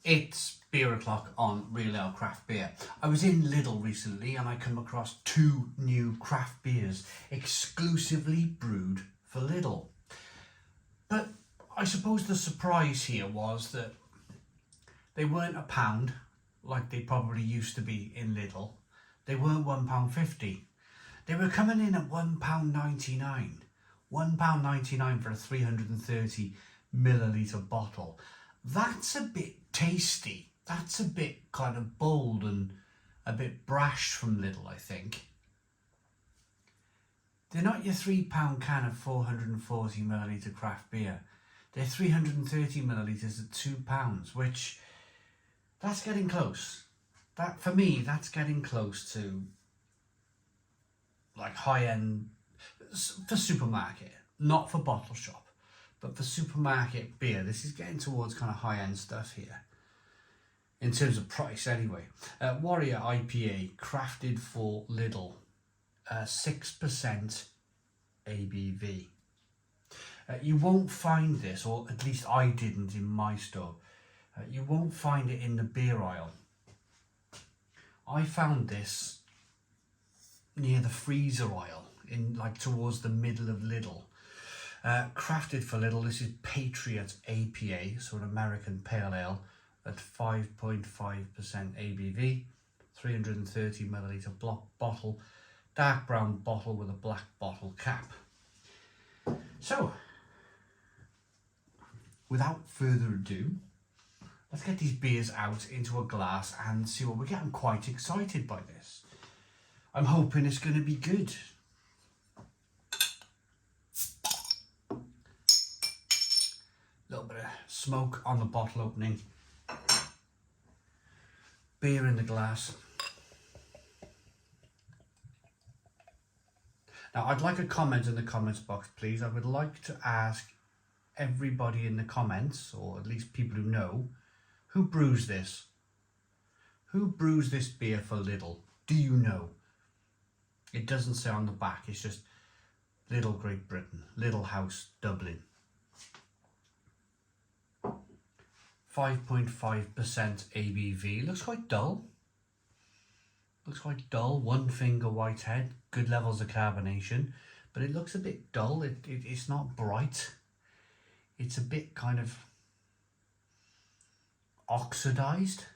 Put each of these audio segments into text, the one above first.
It's beer o'clock on Real Ale Craft Beer. I was in Lidl recently and I come across 2 new craft beers exclusively brewed for Lidl. But I suppose the surprise here was that they weren't £1 like they probably used to be in Lidl. They weren't £1.50. They were coming in at £1.99. £1.99 for a 330 millilitre bottle. That's a bit tasty. That's a bit kind of bold and a bit brash from Lidl, I think. They're not your £3 can of 440 millilitre craft beer. They're 330 millilitres at £2, which that's getting close. That, for me, that's getting close to like high-end for supermarket, not for bottle shop. But for supermarket beer, this is getting towards kind of high-end stuff here. In terms of price, anyway. Warrior IPA, crafted for Lidl. 6% ABV. You won't find this, or at least I didn't in my store. You won't find it in the beer aisle. I found this near the freezer aisle, in like towards the middle of Lidl. Crafted for Lidl, this is Patriot IPA, so an American pale ale at 5.5% ABV, 330 millilitre block bottle, dark brown bottle with a black bottle cap. So, without further ado, let's get these beers out into a glass and see what we get. I'm quite excited by this. I'm hoping it's going to be good. Little bit of smoke on the bottle opening. Beer in the glass. Now I'd like a comment in the comments box, please. I would like to ask everybody in the comments, or at least people who know, who brews this? Who brews this beer for Lidl? Do you know? It doesn't say on the back, it's just Lidl Great Britain, Lidl House Dublin. 5.5% ABV. Looks quite dull. Looks quite dull. One finger white head. Good levels of carbonation. But it looks a bit dull. It's not bright. It's a bit kind of oxidized.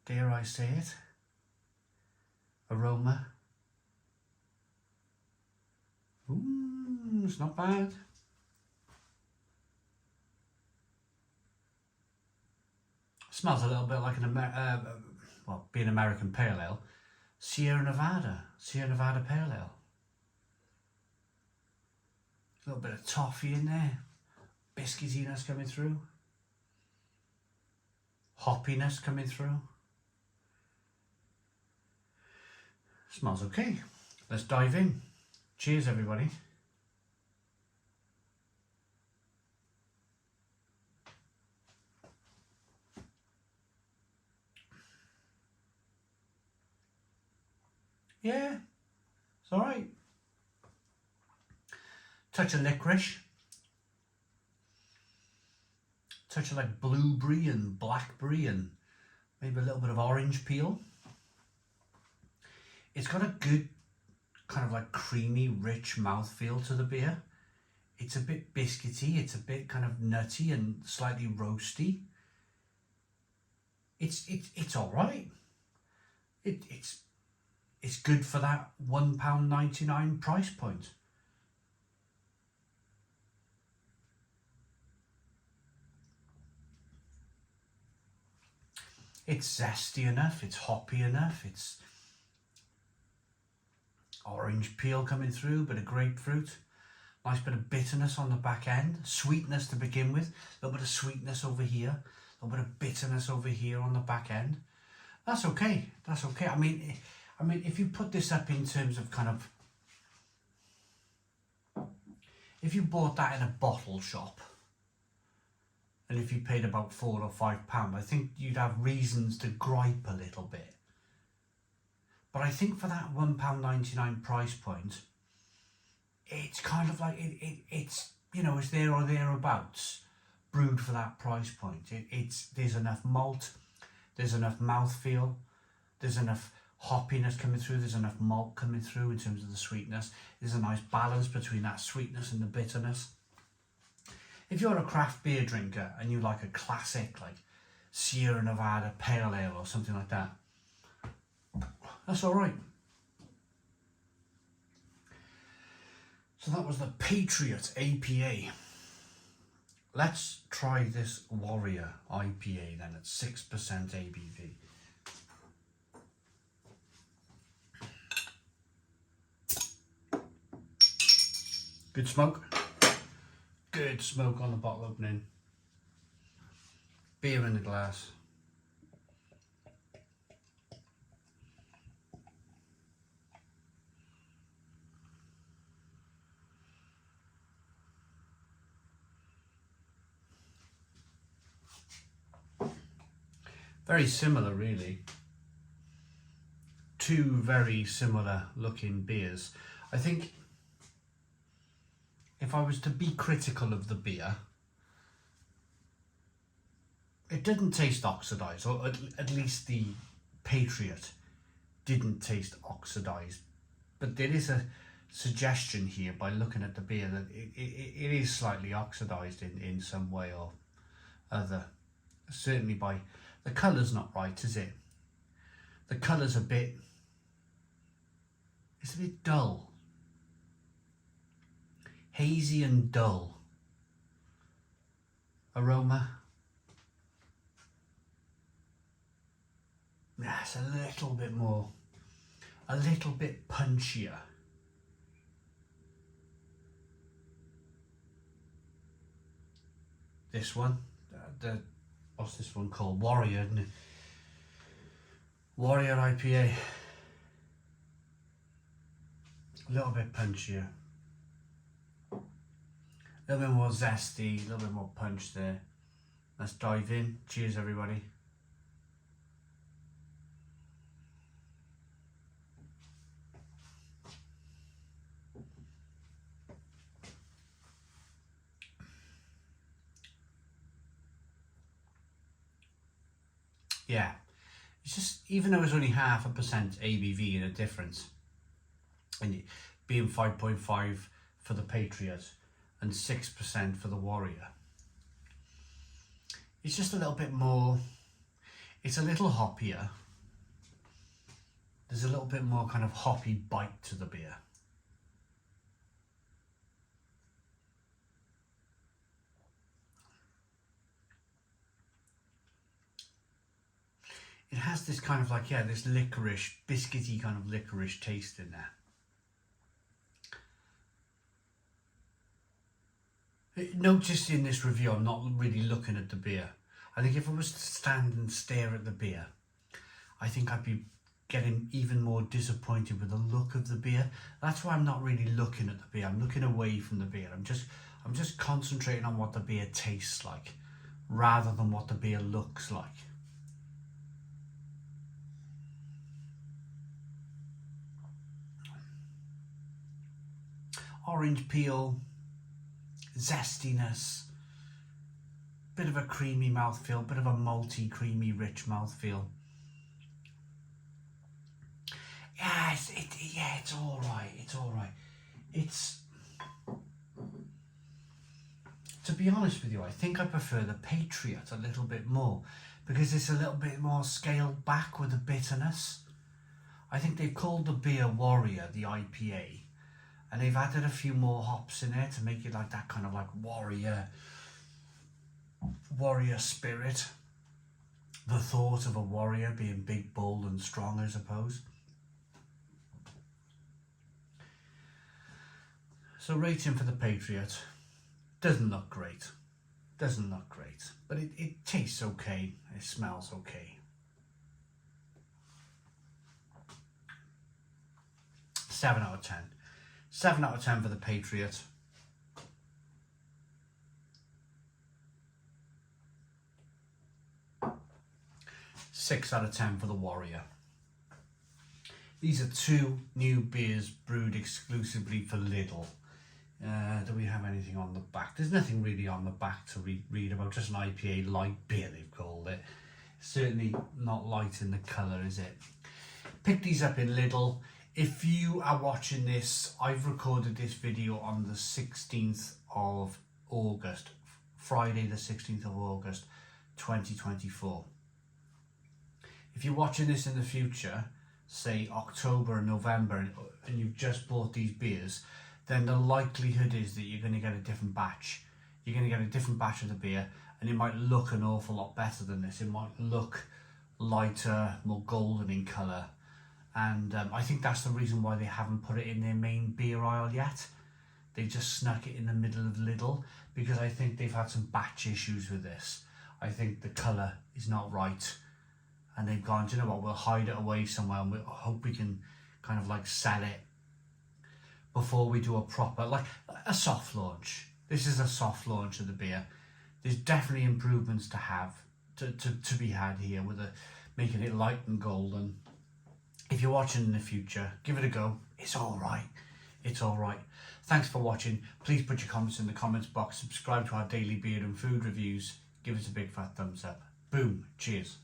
Dare I say it? Aroma. Ooh, it's not bad. Smells a little bit like being American pale ale. Sierra Nevada pale ale. A little bit of toffee in there. Biscuitiness coming through. Hoppiness coming through. Smells okay. Let's dive in. Cheers, everybody. Yeah, it's all right. Touch of licorice. Touch of like blueberry and blackberry and maybe a little bit of orange peel. It's got a good kind of like creamy, rich mouthfeel to the beer. It's a bit biscuity. It's a bit kind of nutty and slightly roasty. It's all right. It's good for that £1.99 price point. It's zesty enough, it's hoppy enough, it's orange peel coming through, bit of grapefruit, nice bit of bitterness on the back end, sweetness to begin with, a little bit of sweetness over here, a little bit of bitterness over here on the back end. That's okay, that's okay. I mean, if you put this up in terms of kind of, if you bought that in a bottle shop, and if you paid about £4 or £5, I think you'd have reasons to gripe a little bit. But I think for that £1.99 price point, it's kind of like, it's, you know, it's there or thereabouts. brewed for that price point. There's enough malt, there's enough mouthfeel, there's enough hoppiness coming through, there's enough malt coming through in terms of the sweetness. There's a nice balance between that sweetness and the bitterness. If you're a craft beer drinker and you like a classic like Sierra Nevada Pale Ale or something like that, that's all right. So that was the Patriot IPA. Let's try this Warrior IPA then at 6% ABV. Good smoke. Good smoke on the bottle opening. Beer in the glass. Very similar, really. Two very similar looking beers. I think if I was to be critical of the beer, it didn't taste oxidized, or at least the Patriot didn't taste oxidized. But there is a suggestion here by looking at the beer that it is slightly oxidized in some way or other. Certainly by the colour's not right, is it? The colour's it's a bit dull. Hazy and dull. Aroma. Yes, a little bit more, a little bit punchier. This one, what's this one called? Warrior, isn't it? Warrior IPA. A little bit punchier. A little bit more zesty, a little bit more punch there. Let's dive in. Cheers, everybody. Yeah, it's just, even though it's only 0.5% ABV in a difference, and it being 5.5 for the Patriot and 6% for the Warrior, it's just a little bit more, it's a little hoppier. There's a little bit more kind of hoppy bite to the beer. It has this kind of like, yeah, this licorice, biscuity kind of licorice taste in there. Notice in this review, I'm not really looking at the beer. I think if I was to stand and stare at the beer, I think I'd be getting even more disappointed with the look of the beer. That's why I'm not really looking at the beer. I'm looking away from the beer. I'm just concentrating on what the beer tastes like, rather than what the beer looks like. Orange peel, zestiness, bit of a creamy mouthfeel, bit of a malty, creamy, rich mouthfeel. Yeah, it's all right. It's all right. To be honest with you, I think I prefer the Patriot a little bit more because it's a little bit more scaled back with the bitterness. I think they've called the beer Warrior the IPA, and they've added a few more hops in there to make it like that kind of like warrior spirit. The thought of a warrior being big, bold and strong, I suppose. So rating for the Patriot, doesn't look great, but it tastes okay, it smells okay. 7 out of 10. 7 out of 10 for the Patriot. Six out of 10 for the Warrior. These are two new beers brewed exclusively for Lidl Do we have anything on the back? There's nothing really on the back to read about, just an IPA light beer they've called it. Certainly not light in the colour, is it? Pick these up in Lidl. If you are watching this, I've recorded this video on the 16th of August, Friday the 16th of August 2024. If you're watching this in the future, say October or November, and you've just bought these beers, then the likelihood is that you're going to get a different batch. You're going to get a different batch of the beer, and it might look an awful lot better than this. It might look lighter, more golden in colour. And I think that's the reason why they haven't put it in their main beer aisle yet. They just snuck it in the middle of Lidl, because I think they've had some batch issues with this. I think the colour is not right. And they've gone, do you know what, we'll hide it away somewhere, and we hope we can kind of like sell it before we do a proper, like a soft launch. This is a soft launch of the beer. There's definitely improvements to have, to be had here with making it light and golden. If you're watching in the future, give it a go. It's all right. It's all right. Thanks for watching. Please put your comments in the comments box. Subscribe to our daily beer and food reviews. Give us a big fat thumbs up. Boom. Cheers.